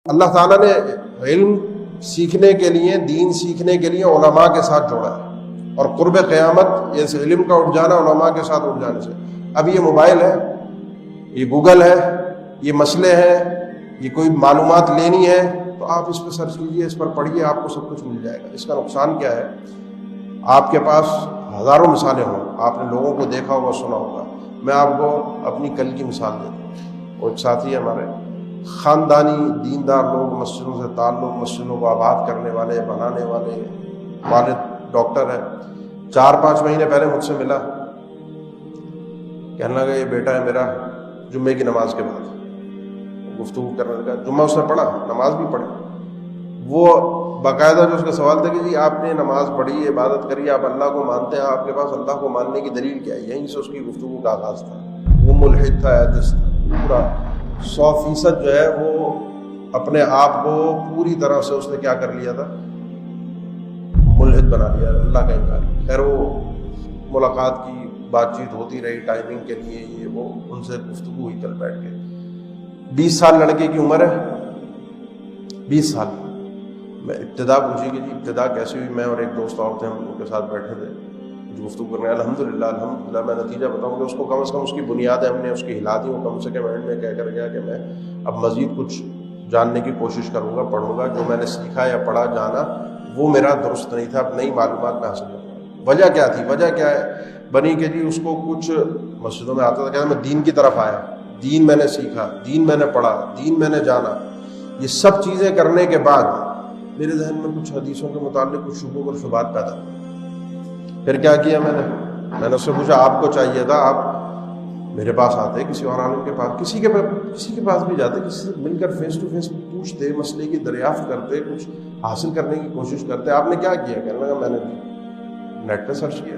اللہ تعالیٰ نے علم سیکھنے کے لیے، دین سیکھنے کے لیے علماء کے ساتھ جوڑا ہے، اور قرب قیامت اس علم کا اٹھ جانا علماء کے ساتھ اٹھ جانے سے۔ اب یہ موبائل ہے، یہ گوگل ہے، یہ مسئلے ہیں، یہ کوئی معلومات لینی ہے تو آپ اس پہ سرچ کیجئے، اس پر پڑھیے، آپ کو سب کچھ مل جائے گا۔ اس کا نقصان کیا ہے؟ آپ کے پاس ہزاروں مثالیں ہوں، آپ نے لوگوں کو دیکھا ہوگا، سنا ہوگا۔ میں آپ کو اپنی کل کی مثال دیتا ہوں۔ وہ ایک ساتھی ہمارے خاندانی دیندار لوگ، مسجدوں سے تعلق، مسجدوں کو آباد کرنے والے، بنانے والے، والد ڈاکٹر ہے، 4-5 مہینے پہلے مجھ سے ملا، کہنے لگا یہ بیٹا ہے میرا، جمعے کی نماز کے بعد گفتگو کرنے لگا۔ جمعہ اس نے پڑھا، نماز بھی پڑھی، وہ باقاعدہ جو اس کا سوال تھا کہ جی آپ نے نماز پڑھی، عبادت کری، آپ اللہ کو مانتے ہیں، آپ کے پاس اللہ کو ماننے کی دلیل کیا ہے؟ یہیں سے اس کی گفتگو کا آغاز تھا۔ وہ ملحد تھا، ایتھسٹ تھا، پورا 100% جو ہے وہ اپنے آپ کو پوری طرح سے اس نے کیا کر لیا تھا؟ ملحد بنا لیا، اللہ کا انکار۔ خیر وہ ملاقات کی، بات چیت ہوتی رہی ٹائمنگ کے لیے، یہ وہ، ان سے گفتگو ہوئی کل بیٹھ کے۔ 20 سال لڑکے کی عمر ہے، 20 سال۔ میں ابتدا پوچھی کہ جی ابتدا کیسی ہوئی؟ میں اور ایک دوست اور تھے، ہم ان کے ساتھ بیٹھے تھے کچھ گفتگو کرنے۔ الحمدللہ میں نتیجہ بتاؤں کہ اس کو کم از کم اس کی بنیادیں ہم نے اس کی ہلا دی۔ وہ کم سے کم اینڈ میں کہہ کر گیا کہ میں اب مزید کچھ جاننے کی کوشش کروں گا، پڑھوں گا، جو میں نے سیکھا یا پڑھا جانا وہ میرا درست نہیں تھا، اب نئی معلومات میں حاصل کروں۔ وجہ کیا تھی؟ وجہ کیا ہے بنی کہ جی اس کو کچھ مسجدوں میں آتا تھا، کہتا میں دین کی طرف آیا، دین میں نے سیکھا، دین میں نے پڑھا، دین میں نے جانا۔ یہ سب چیزیں کرنے کے بعد میرے ذہن میں کچھ حدیثوں کے متعلق کچھ شبہوں اور شبہات پیدا ہوئے۔ پھر کیا کیا میں نے اس سے پوچھا آپ کو چاہیے تھا آپ میرے پاس آتے، کسی اور عالم کے پاس، کسی کے پاس بھی جاتے، کسی سے مل کر فیس ٹو فیس پوچھتے، مسئلے کی دریافت کرتے، کچھ حاصل کرنے کی کوشش کرتے۔ آپ نے کیا کیا؟ کہنے لگا میں نے نیٹ پہ سرچ کیا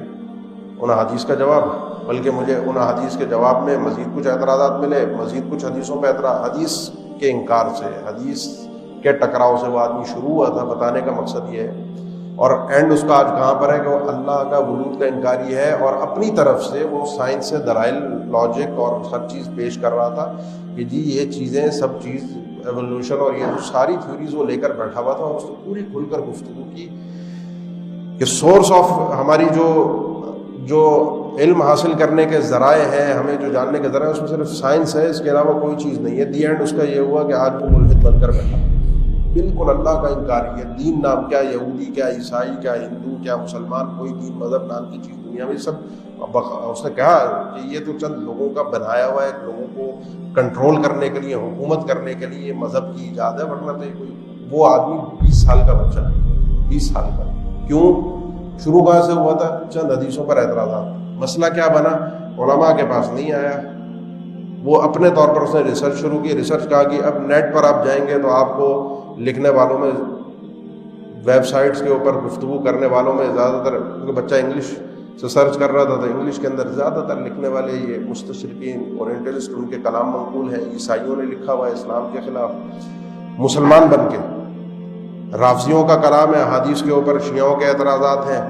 ان حدیث کا جواب، بلکہ مجھے ان حدیث کے جواب میں مزید کچھ اعتراضات ملے، مزید کچھ حدیثوں پہ اعتراض، حدیث کے انکار سے، حدیث کے ٹکراؤ سے وہ آدمی شروع ہوا تھا۔ بتانے کا مقصد یہ ہے، اور اینڈ اس کا آج کہاں پر ہے کہ وہ اللہ کا وجود کا انکاری ہے، اور اپنی طرف سے وہ سائنس سے دلائل، لاجک اور ہر چیز پیش کر رہا تھا کہ جی یہ چیزیں سب چیز ایوولوشن اور یہ ساری تھیوریز وہ لے کر بیٹھا ہوا تھا، اور اس نے پوری کھل کر گفتگو کی کہ سورس آف ہماری جو علم حاصل کرنے کے ذرائع ہیں، ہمیں جو جاننے کے ذرائع، اس میں صرف سائنس ہے، اس کے علاوہ کوئی چیز نہیں ہے۔ دی اینڈ اس کا یہ ہوا کہ آج وہ ملحد بن کر بیٹھا، بالکل اللہ کا انکاری ہے۔ دین نام کیا، یہودی کیا، عیسائی کیا، ہندو کیا، مسلمان، کوئی دین مذہب نام کی چیز دنیا میں سب۔ اس نے کہا کہ یہ تو چند لوگوں کا بنایا ہوا ہے، لوگوں کو کنٹرول کرنے کے لیے، حکومت کرنے کے لیے مذہب کی ایجاد ہے، ورنہ تو کوئی وہ آدمی 20 سال کا بچہ ہے، 20 سال کا۔ کیوں؟ شروع کہاں سے ہوا تھا؟ چند حدیثوں پر اعتراضات۔ مسئلہ کیا بنا؟ علماء کے پاس نہیں آیا، وہ اپنے طور پر اس نے ریسرچ شروع کی، ریسرچ کہا کہ اب نیٹ پر آپ جائیں گے تو آپ کو لکھنے والوں میں، ویب سائٹس کے اوپر گفتگو کرنے والوں میں زیادہ تر، کیونکہ بچہ انگلش سے سرچ کر رہا تھا تو انگلش کے اندر زیادہ تر لکھنے والے یہ مستشرقین، اورینٹلسٹ، ان کے کلام منقول ہیں، عیسائیوں نے لکھا ہوا ہے اسلام کے خلاف، مسلمان بن کے رافضیوں کا کلام ہے حدیث کے اوپر، شیعوں کے اعتراضات ہیں،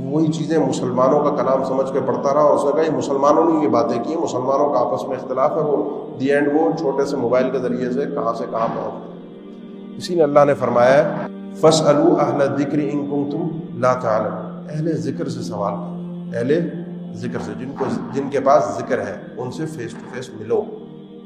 وہی چیزیں مسلمانوں کا کلام سمجھ کے پڑھتا رہا، اور اس نے کہا یہ مسلمانوں نے یہ باتیں کی، مسلمانوں کا آپس میں اختلاف ہے، وہ دی اینڈ وہ چھوٹے سے موبائل کے ذریعے سے کہاں سے کہاں پہنچ گئے۔ اسی نے اللہ نے فرمایا ہے فَاسْأَلُوا أَهْلَ الذِّكْرِ إِن كُنتُمْ لَا تَعْلَمُونَ، اہل ذکر سے سوال کرو، اہل ذکر سے، جن کے پاس ذکر ہے، ان سے فیس ٹو فیس ملو،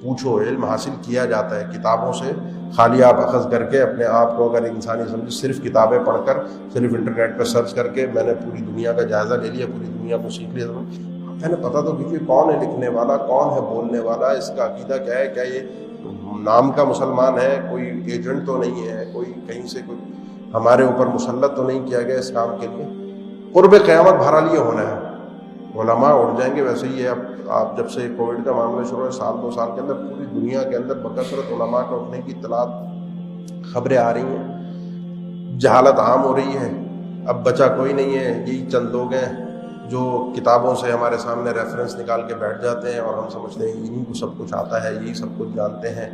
پوچھو۔ علم حاصل کیا جاتا ہے کتابوں سے، خالی آپ اخذ کر کے اپنے آپ کو اگر انسانی سمجھے صرف کتابیں پڑھ کر، صرف انٹرنیٹ پہ سرچ کر کے میں نے پوری دنیا کا جائزہ لے لیا، پوری دنیا کو سیکھ لیا، میں نے پتہ تو کیجیے کون ہے لکھنے والا، کون ہے بولنے والا، اس کا عقیدہ کیا ہے، کیا یہ نام کا مسلمان ہے، کوئی ایجنٹ تو نہیں ہے، کوئی کہیں سے کوئی ہمارے اوپر مسلط تو نہیں کیا گیا اس کام کے لیے۔ قرب قیامت بہرحال یہ ہونا ہے، علماء اٹھ جائیں گے۔ ویسے ہی ہے، اب آپ جب سے کووڈ کا معاملہ شروع ہے، 1-2 سال کے اندر پوری دنیا کے اندر بکثرت علماء کے اٹھنے کی اطلاعات، خبریں آ رہی ہیں، جہالت عام ہو رہی ہے۔ اب بچا کوئی نہیں ہے، یہی چند لوگ ہیں جو کتابوں سے ہمارے سامنے ریفرنس نکال کے بیٹھ جاتے ہیں، اور ہم سمجھتے ہیں انہیں کو سب کچھ آتا ہے، یہی سب کچھ جانتے ہیں۔